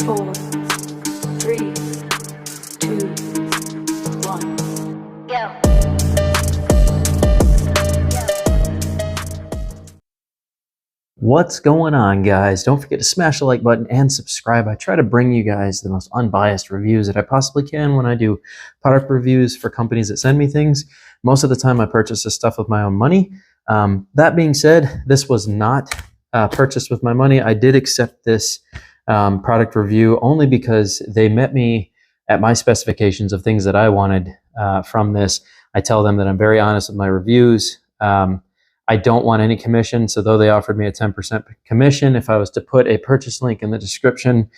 4, 3, 2, 1, go. What's going on, guys? Don't forget to smash the like button and subscribe. I try to bring you guys the most unbiased reviews that I possibly can when I do product reviews for companies that send me things. Most of the time I purchase this stuff with my own money. That being said, this was not purchased with my money. I did accept this product review only because they met me at my specifications of things that I wanted from this. I tell them that I'm very honest with my reviews. I don't want any commission, so though they offered me a 10% commission, if I was to put a purchase link in the description,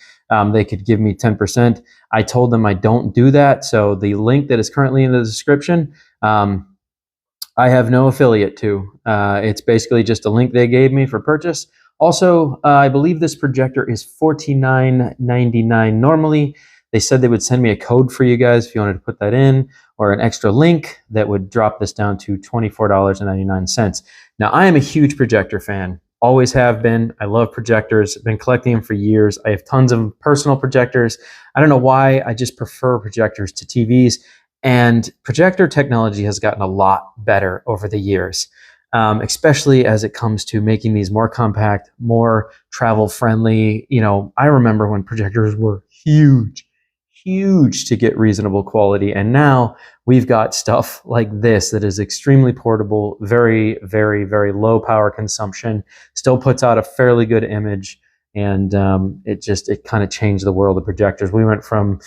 they could give me 10%. I told them I don't do that, so the link that is currently in the description, I have no affiliate to. It's basically just a link they gave me for purchase. Also, I believe this projector is $49.99 normally. They said they would send me a code for you guys if you wanted to put that in, or an extra link that would drop this down to $24.99. Now, I am a huge projector fan. Always have been. I love projectors. I've been collecting them for years. I have tons of personal projectors. I don't know why. I just prefer projectors to TVs. And projector technology has gotten a lot better over the years, especially as it comes to making these more compact, more travel friendly. You know, I remember when projectors were huge to get reasonable quality. And now we've got stuff like this that is extremely portable, very, very, very low power consumption, still puts out a fairly good image. And it kind of changed the world of projectors. We went from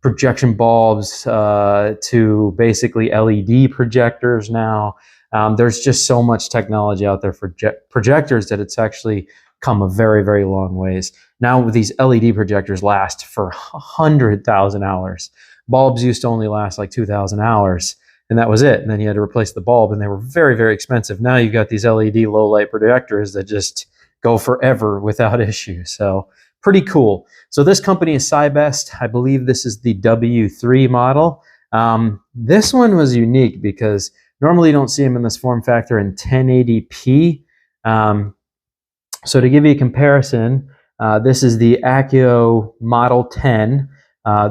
projection bulbs to basically LED projectors now. There's just so much technology out there for projectors that it's actually come a very, very long ways. Now these LED projectors last for 100,000 hours. Bulbs used to only last like 2,000 hours, and that was it. And then you had to replace the bulb, and they were very, very expensive. Now you've got these LED low light projectors that just go forever without issue. So pretty cool. So this company is CiBest. I believe this is the W13 model. This one was unique because normally you don't see them in this form factor in 1080p. So to give you a comparison, this is the Accio Model 10.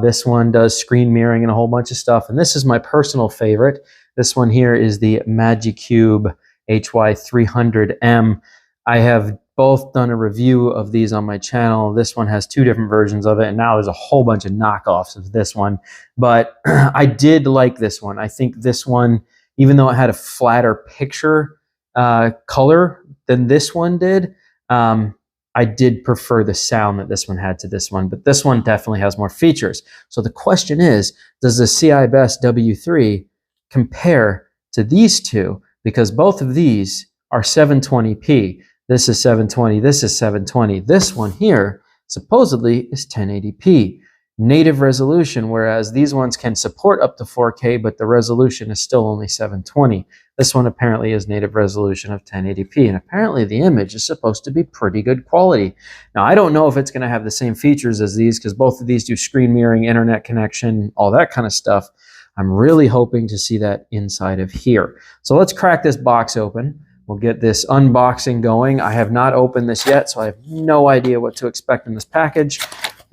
This one does screen mirroring and a whole bunch of stuff. And this is my personal favorite. This one here is the Magicube HY300M. I have both done a review of these on my channel. This one has two different versions of it, and now there's a whole bunch of knockoffs of this one. But I did like this one. I think this one, even though it had a flatter picture color than this one did, I did prefer the sound that this one had to this one, but this one definitely has more features. So the question is, does the CiBest W3 compare to these two? Because both of these are 720p. This is 720, this is 720. This one here supposedly is 1080p. Native resolution, whereas these ones can support up to 4K, but the resolution is still only 720. This one apparently is native resolution of 1080p, and apparently the image is supposed to be pretty good quality. Now, I don't know if it's going to have the same features as these, because both of these do screen mirroring, internet connection, all that kind of stuff. I'm really hoping to see that inside of here. So let's crack this box open. We'll get this unboxing going. I have not opened this yet, so I have no idea what to expect in this package.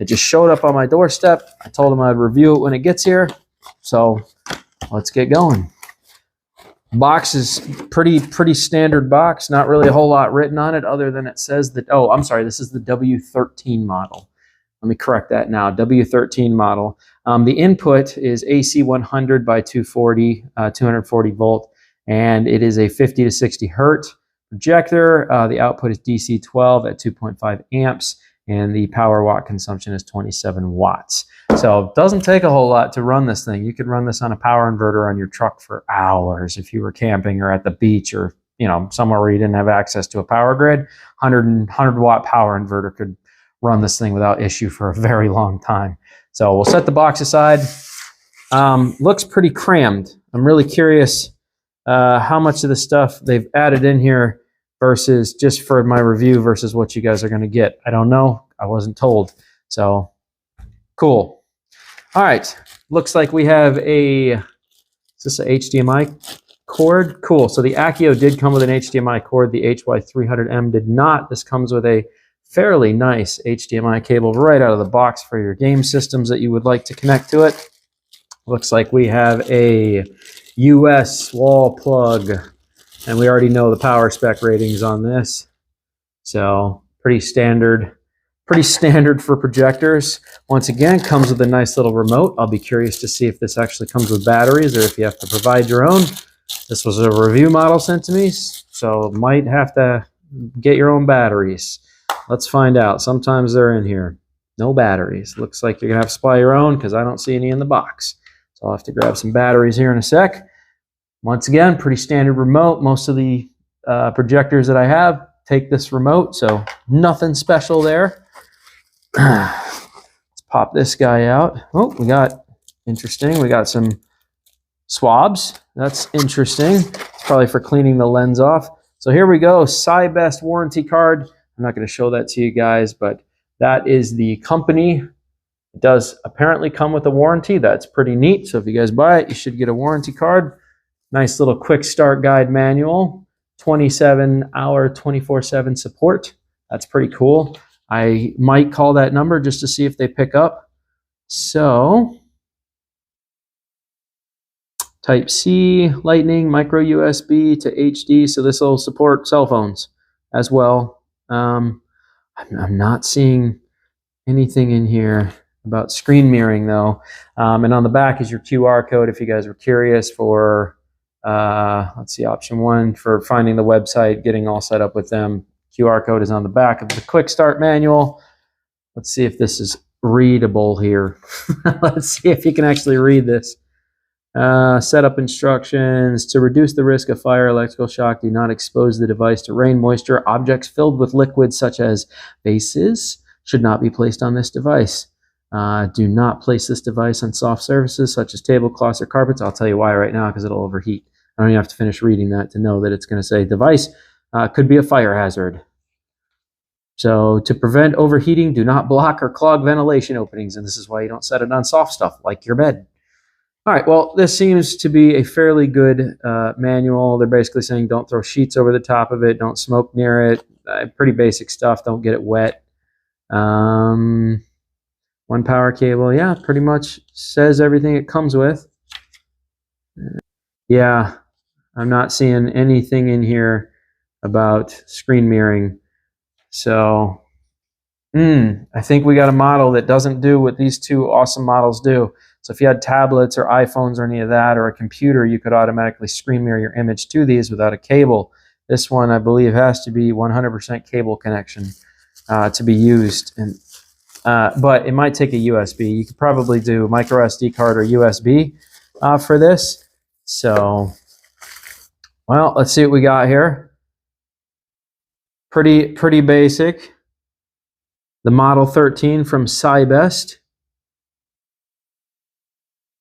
It just showed up on my doorstep. I told them I'd review it when it gets here. So let's get going. Box is pretty standard box. Not really a whole lot written on it other than it says that, oh, I'm sorry, this is the W13 model. Let me correct that now, W13 model. The input is AC 100 by 240, 240 volt, and it is a 50 to 60 hertz projector. The output is DC 12 at 2.5 amps. And the power watt consumption is 27 watts. So it doesn't take a whole lot to run this thing. You could run this on a power inverter on your truck for hours if you were camping or at the beach or, you know, somewhere where you didn't have access to a power grid. 100 watt power inverter could run this thing without issue for a very long time. So we'll set the box aside. Looks pretty crammed. I'm really curious how much of the stuff they've added in here versus just for my review versus what you guys are going to get. I don't know. I wasn't told. So cool. All right. Looks like we have is this a HDMI cord? Cool. So the Accio did come with an HDMI cord. The HY300M did not. This comes with a fairly nice HDMI cable right out of the box for your game systems that you would like to connect to it. Looks like we have a US wall plug, and we already know the power spec ratings on this. So pretty standard for projectors. Once again, comes with a nice little remote. I'll be curious to see if this actually comes with batteries or if you have to provide your own. This was a review model sent to me, so might have to get your own batteries. Let's find out. Sometimes they're in here. No batteries. Looks like you're gonna have to supply your own because I don't see any in the box. So I'll have to grab some batteries here in a sec. Once again, pretty standard remote. Most of the projectors that I have take this remote, so nothing special there. Let's pop this guy out. Oh, we got some swabs. That's interesting. It's probably for cleaning the lens off. So here we go, CiBest warranty card. I'm not going to show that to you guys, but that is the company. It does apparently come with a warranty. That's pretty neat. So if you guys buy it, you should get a warranty card. Nice little quick start guide manual. 27-hour, 24/7 support. That's pretty cool. I might call that number just to see if they pick up. So, Type-C, Lightning, micro USB to HD. So this will support cell phones as well. I'm not seeing anything in here about screen mirroring though. And on the back is your QR code if you guys were curious for, let's see, option 1 for finding the website, getting all set up with them. QR code is on the back of the quick start manual. Let's see if this is readable here. Let's see if you can actually read this. Setup instructions. To reduce the risk of fire, electrical shock, do not expose the device to rain, moisture. Objects filled with liquids such as vases should not be placed on this device. Do not place this device on soft surfaces such as tablecloths or carpets. I'll tell you why right now, because it'll overheat. I don't even have to finish reading that to know that it's going to say device could be a fire hazard. So to prevent overheating, do not block or clog ventilation openings. And this is why you don't set it on soft stuff like your bed. All right, well, this seems to be a fairly good manual. They're basically saying don't throw sheets over the top of it, don't smoke near it. Pretty basic stuff, don't get it wet. One power cable, yeah, pretty much says everything it comes with. Yeah, I'm not seeing anything in here about screen mirroring. So, I think we got a model that doesn't do what these two awesome models do. So if you had tablets or iPhones or any of that, or a computer, you could automatically screen mirror your image to these without a cable. This one, I believe, has to be 100% cable connection to be used. And but it might take a USB. You could probably do micro SD card or USB for this. So, well, let's see what we got here. Pretty basic. The Model 13 from CiBest.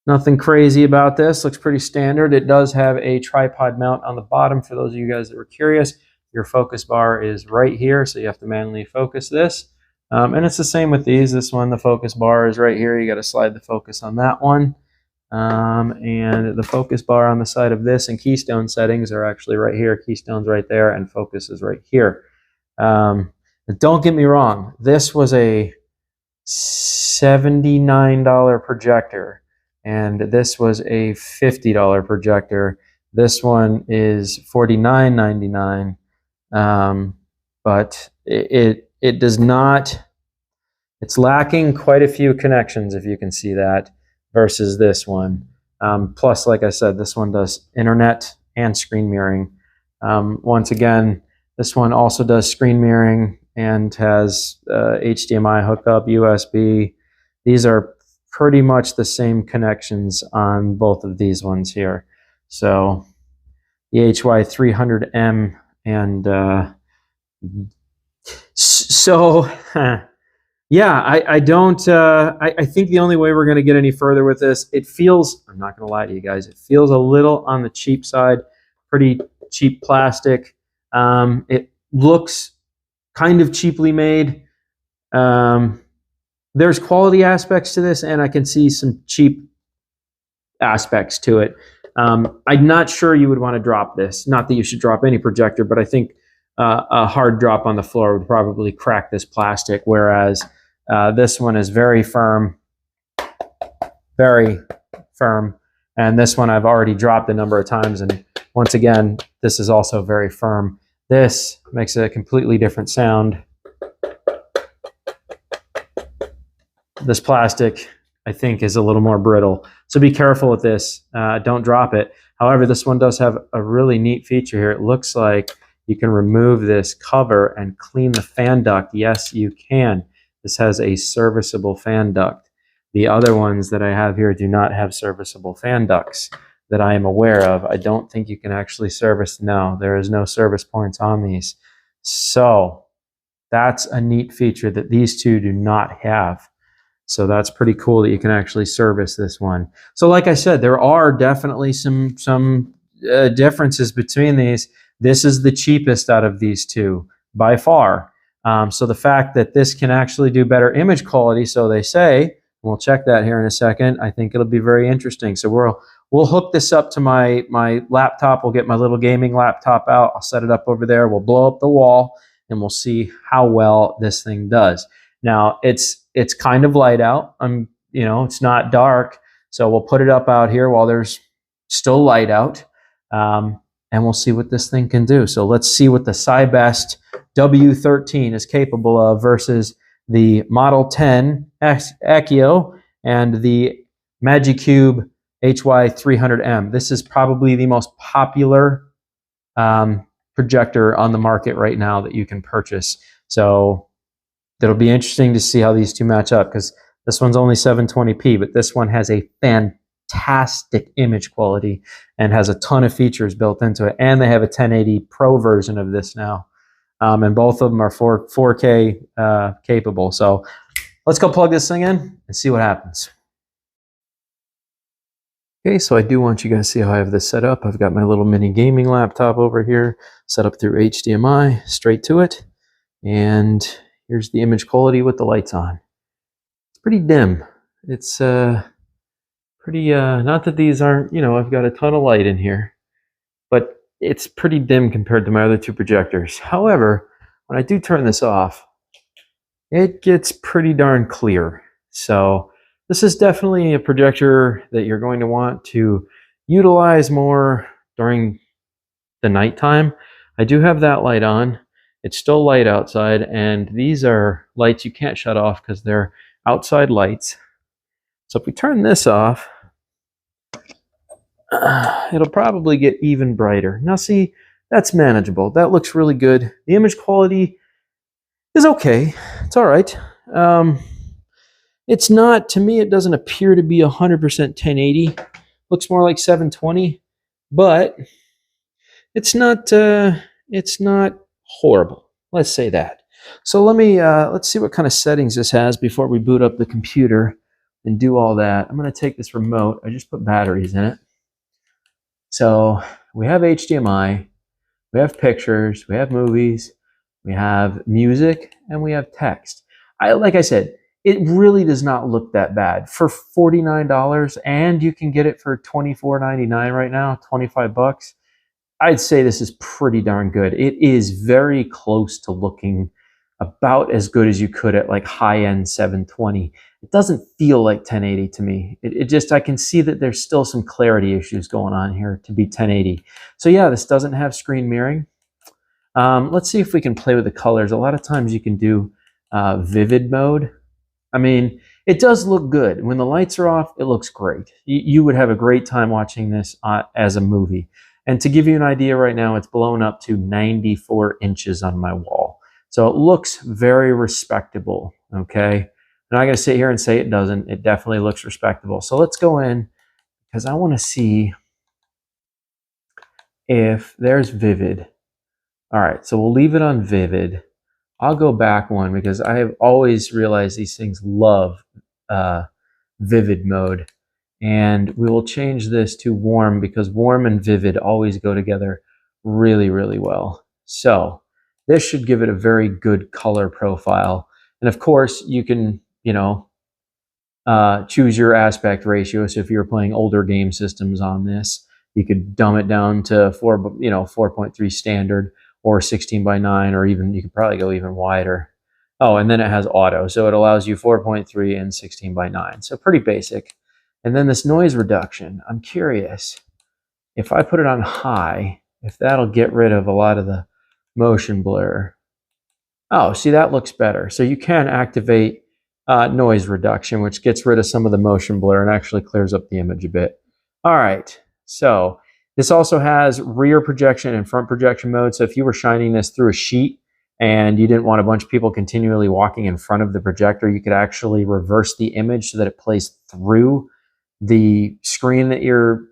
Nothing crazy about this. Looks pretty standard. It does have a tripod mount on the bottom for those of you guys that were curious. Your focus bar is right here, so you have to manually focus this. And it's the same with these. This one, the focus bar is right here. You got to slide the focus on that one. And the focus bar on the side of this and keystone settings are actually right here. Keystone's right there, and focus is right here. Don't get me wrong. This was a $79 projector. And this was a $50 projector. This one is $49.99, but it does not. It's lacking quite a few connections, if you can see that, versus this one. Plus, like I said, this one does internet and screen mirroring. Once again, this one also does screen mirroring and has HDMI hookup, USB. These are pretty much the same connections on both of these ones here. So the HY300M and so yeah, I think the only way we're going to get any further with this, it feels, I'm not going to lie to you guys, it feels a little on the cheap side, pretty cheap plastic. It looks kind of cheaply made. There's quality aspects to this, and I can see some cheap aspects to it. I'm not sure you would want to drop this. Not that you should drop any projector, but I think a hard drop on the floor would probably crack this plastic, whereas this one is very firm, and this one I've already dropped a number of times, and once again, this is also very firm. This makes a completely different sound. This plastic, I think, is a little more brittle, so be careful with this. Don't drop it. However, this one does have a really neat feature here. It looks like you can remove this cover and clean the fan duct. Yes, you can. This has a serviceable fan duct. The other ones that I have here do not have serviceable fan ducts that I am aware of. I don't think you can actually service. No, there is no service points on these. So that's a neat feature that these two do not have. So that's pretty cool that you can actually service this one. So like I said, there are definitely some differences between these. This is the cheapest out of these two by far. So the fact that this can actually do better image quality, so they say, we'll check that here in a second. I think it'll be very interesting. So we'll hook this up to my laptop. We'll get my little gaming laptop out. I'll set it up over there. We'll blow up the wall and we'll see how well this thing does. Now it's kind of light out. It's not dark. So we'll put it up out here while there's still light out. And we'll see what this thing can do. So let's see what the CiBest W13 is capable of versus the Model 10 Accio and the Magicube HY300M. This is probably the most popular projector on the market right now that you can purchase. So it'll be interesting to see how these two match up, because this one's only 720p, but this one has a fantastic image quality and has a ton of features built into it. And they have a 1080 Pro version of this now. And both of them are 4K capable. So let's go plug this thing in and see what happens. Okay, so I do want you guys to see how I have this set up. I've got my little mini gaming laptop over here set up through HDMI straight to it. And here's the image quality with the lights on. It's pretty dim. It's pretty, not that these aren't, I've got a ton of light in here, but it's pretty dim compared to my other two projectors. However, when I do turn this off, it gets pretty darn clear. So this is definitely a projector that you're going to want to utilize more during the nighttime. I do have that light on. It's still light outside, and these are lights you can't shut off because they're outside lights. So if we turn this off, it'll probably get even brighter. Now see, that's manageable. That looks really good. The image quality is okay. It's all right. It's not, to me, it doesn't appear to be 100% 1080. Looks more like 720, but it's not horrible. Let's say that. So let's see what kind of settings this has before we boot up the computer and do all that. I'm going to take this remote. I just put batteries in it. So we have HDMI, we have pictures, we have movies, we have music, and we have text. Like I said, it really does not look that bad for $49, and you can get it for $24.99 right now, 25 bucks. I'd say this is pretty darn good. It is very close to looking about as good as you could at like high-end 720. It doesn't feel like 1080 to me. It just, I can see that there's still some clarity issues going on here to be 1080. So yeah, this doesn't have screen mirroring. Let's see if we can play with the colors. A lot of times you can do vivid mode. I mean, it does look good. When the lights are off, it looks great. You would have a great time watching this as a movie. And to give you an idea right now, it's blown up to 94 inches on my wall. So it looks very respectable, okay? I'm not going to sit here and say it doesn't. It definitely looks respectable. So let's go in, because I want to see if there's vivid. All right, so we'll leave it on vivid. I'll go back one because I have always realized these things love vivid mode. And we will change this to warm because warm and vivid always go together really, really well. So this should give it a very good color profile. And of course, you can, choose your aspect ratio. So if you're playing older game systems on this, you could dumb it down to 4.3 standard, or 16 by 9, or even you could probably go even wider. Oh, and then it has auto, so it allows you 4.3 and 16 by 9. So pretty basic. And then this noise reduction, I'm curious if I put it on high, if that'll get rid of a lot of the motion blur. Oh, see, that looks better. So you can activate noise reduction, which gets rid of some of the motion blur and actually clears up the image a bit. All right, so this also has rear projection and front projection mode. So if you were shining this through a sheet and you didn't want a bunch of people continually walking in front of the projector, you could actually reverse the image so that it plays through the screen that you're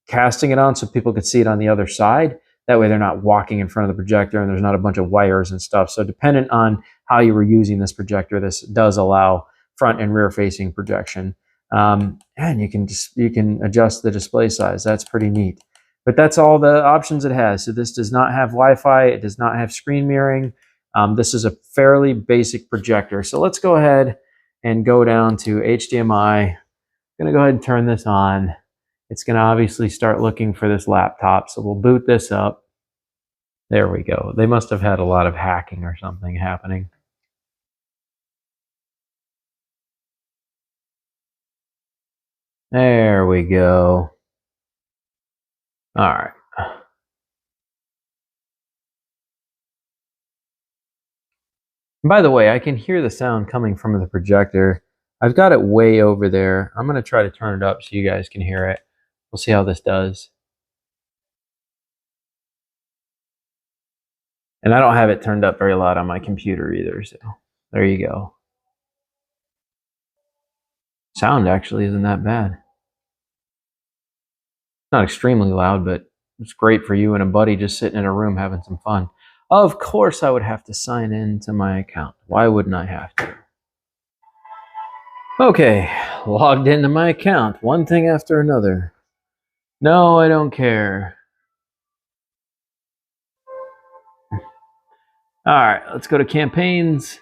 casting it on, so people could see it on the other side. That way they're not walking in front of the projector and there's not a bunch of wires and stuff. So dependent on how you were using this projector, this does allow front and rear facing projection. And you can adjust the display size. That's pretty neat. But that's all the options it has. So this does not have Wi-Fi. It does not have screen mirroring. This is a fairly basic projector. So let's go ahead and go down to HDMI. I'm going to go ahead and turn this on. It's going to obviously start looking for this laptop. So we'll boot this up. There we go. They must have had a lot of hacking or something happening. There we go. All right. And by the way, I can hear the sound coming from the projector. I've got it way over there. I'm going to try to turn it up so you guys can hear it. We'll see how this does. And I don't have it turned up very loud on my computer either, so there you go. Sound actually isn't that bad. Not extremely loud, but it's great for you and a buddy just sitting in a room having some fun. Of course I would have to sign in to my account. Why wouldn't I have to? Okay, logged into my account. One thing after another. No, I don't care. All right, let's go to campaigns.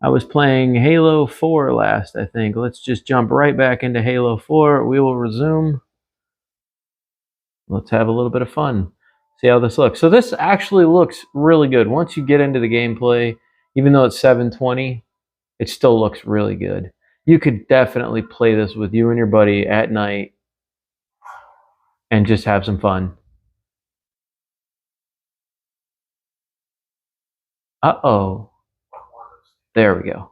I was playing Halo 4 last, I think. Let's just jump right back into Halo 4. We will resume. Let's have a little bit of fun. See how this looks. So this actually looks really good. Once you get into the gameplay, even though it's 720, it still looks really good. You could definitely play this with you and your buddy at night and just have some fun. Uh-oh. There we go.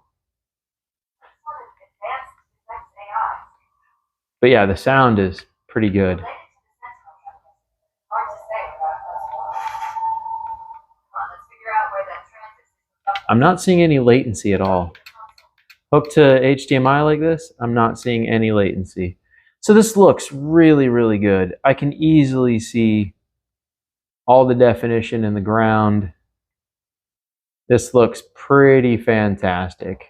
But yeah, the sound is pretty good. I'm not seeing any latency at all. Hooked to HDMI like this, I'm not seeing any latency. So this looks really, really good. I can easily see all the definition in the ground. This looks pretty fantastic.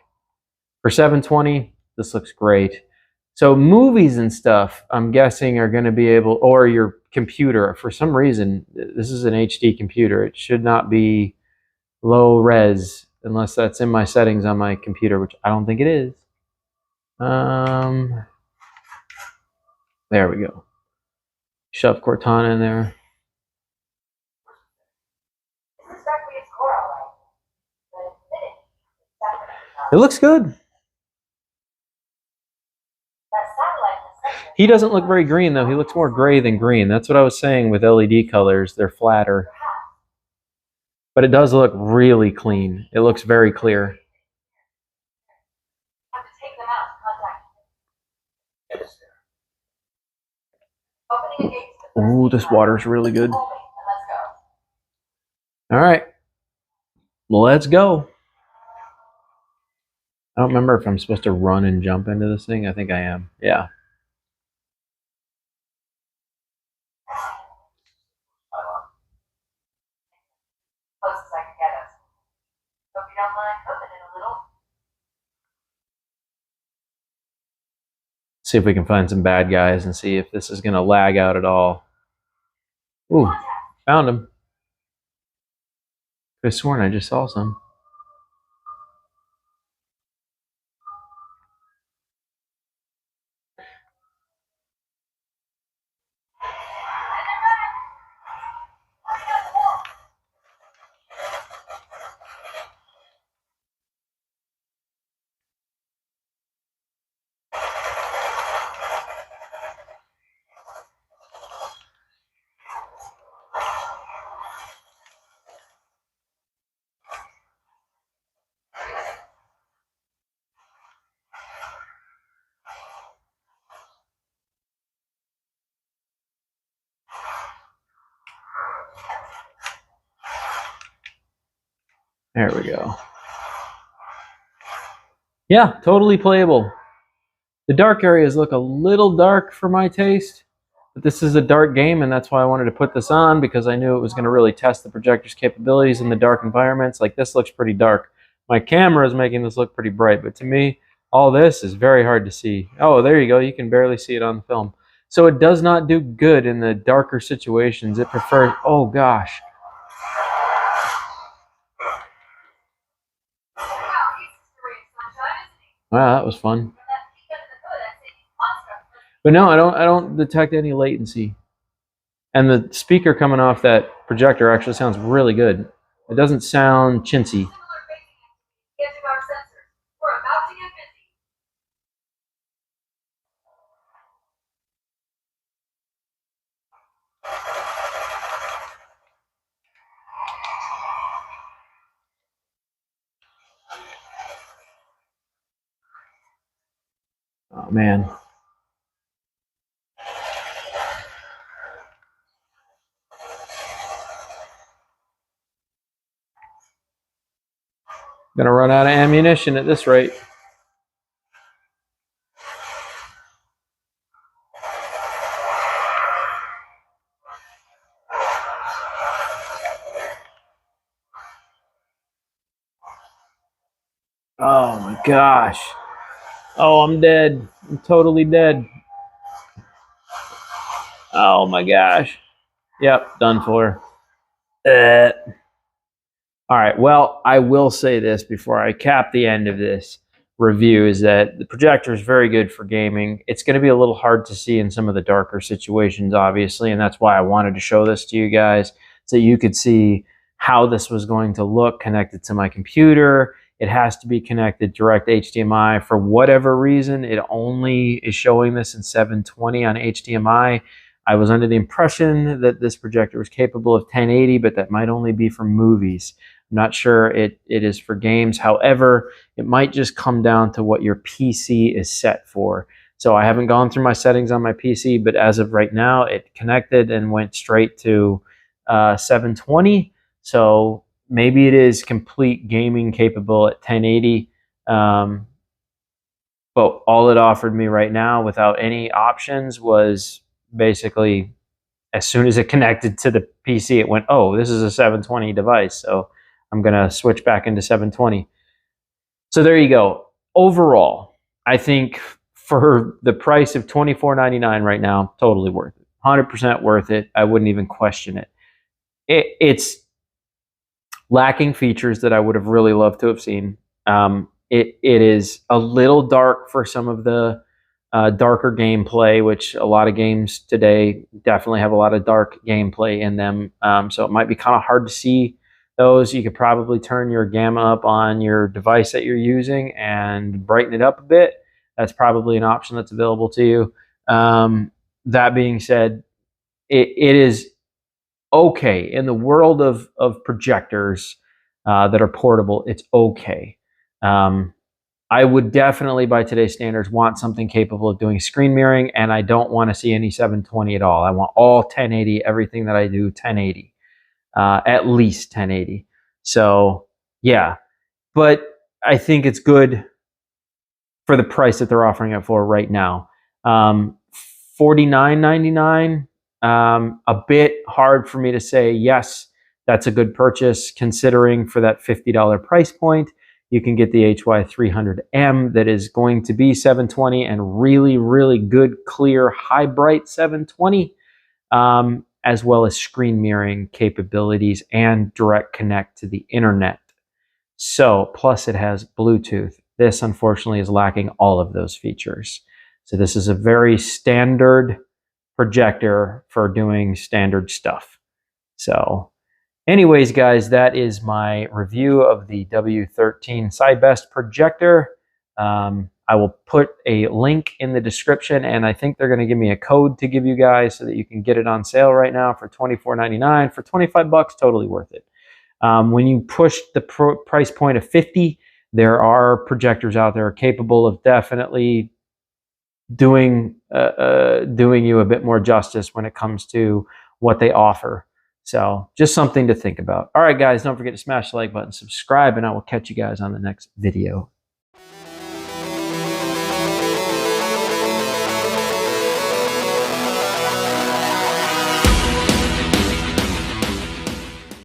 For 720, this looks great. So movies and stuff, I'm guessing, are going to be able, or your computer, for some reason, this is an HD computer. It should not be low res unless that's in my settings on my computer, which I don't think it is. There we go. Shove Cortana in there. It looks good. He doesn't look very green, though. He looks more gray than green. That's what I was saying with LED colors. They're flatter. But it does look really clean. It looks very clear. Ooh, this water's really good. All right. Let's go. I don't remember if I'm supposed to run and jump into this thing. I think I am. Yeah. See if we can find some bad guys and see if this is going to lag out at all. Ooh, found him. I could have sworn I just saw some. There we go. Yeah, totally playable. The dark areas look a little dark for my taste, but this is a dark game, and that's why I wanted to put this on, because I knew it was going to really test the projector's capabilities in the dark environments. Like, this looks pretty dark. My camera is making this look pretty bright, but to me, all this is very hard to see. Oh, there you go. You can barely see it on the film. So it does not do good in the darker situations. It prefers, oh gosh. Wow, that was fun. But no, I don't detect any latency. And the speaker coming off that projector actually sounds really good. It doesn't sound chintzy. Oh man. Gonna run out of ammunition at this rate. Oh my gosh. Oh, I'm dead. I'm totally dead. Oh my gosh. Yep, done for. All right, well, I will say this before I cap the end of this review, is that the projector is very good for gaming. It's going to be a little hard to see in some of the darker situations, obviously, and that's why I wanted to show this to you guys, so you could see how this was going to look connected to my computer. It has to be connected direct HDMI. For whatever reason, it only is showing this in 720 on HDMI. I was under the impression that this projector was capable of 1080, but that might only be for movies. I'm not sure it is for games. However, it might just come down to what your PC is set for. So I haven't gone through my settings on my PC, but as of right now, it connected and went straight to 720. So maybe it is complete gaming capable at 1080. But all it offered me right now without any options was basically, as soon as it connected to the PC, it went, oh, this is a 720 device. So I'm going to switch back into 720. So there you go. Overall, I think for the price of $24.99 right now, totally worth it. 100% worth it. I wouldn't even question it. It's lacking features that I would have really loved to have seen. It is a little dark for some of the darker gameplay, which a lot of games today definitely have a lot of dark gameplay in them. So it might be kind of hard to see those. You could probably turn your gamma up on your device that you're using and brighten it up a bit. That's probably an option that's available to you. That being said, it is okay. In the world of projectors that are portable, it's okay. I would definitely, by today's standards, want something capable of doing screen mirroring, and I don't want to see any 720 at all. I want all 1080, everything that I do 1080, at least 1080. So yeah, but I think it's good for the price that they're offering it for right now. $49.99, a bit hard for me to say, yes, that's a good purchase, considering for that $50 price point, you can get the HY300M that is going to be 720 and really, really good, clear, high bright 720, as well as screen mirroring capabilities and direct connect to the internet. So, plus it has Bluetooth. This, unfortunately, is lacking all of those features. So this is a very standard projector for doing standard stuff. So anyways, guys, that is my review of the W13 CiBest projector. I will put a link in the description, and I think they're going to give me a code to give you guys so that you can get it on sale right now for $24.99. For 25 bucks, totally worth it. When you push the price point of 50, there are projectors out there capable of definitely doing you a bit more justice when it comes to what they offer. So just something to think about. All right, guys, don't forget to smash the like button, subscribe, and I will catch you guys on the next video.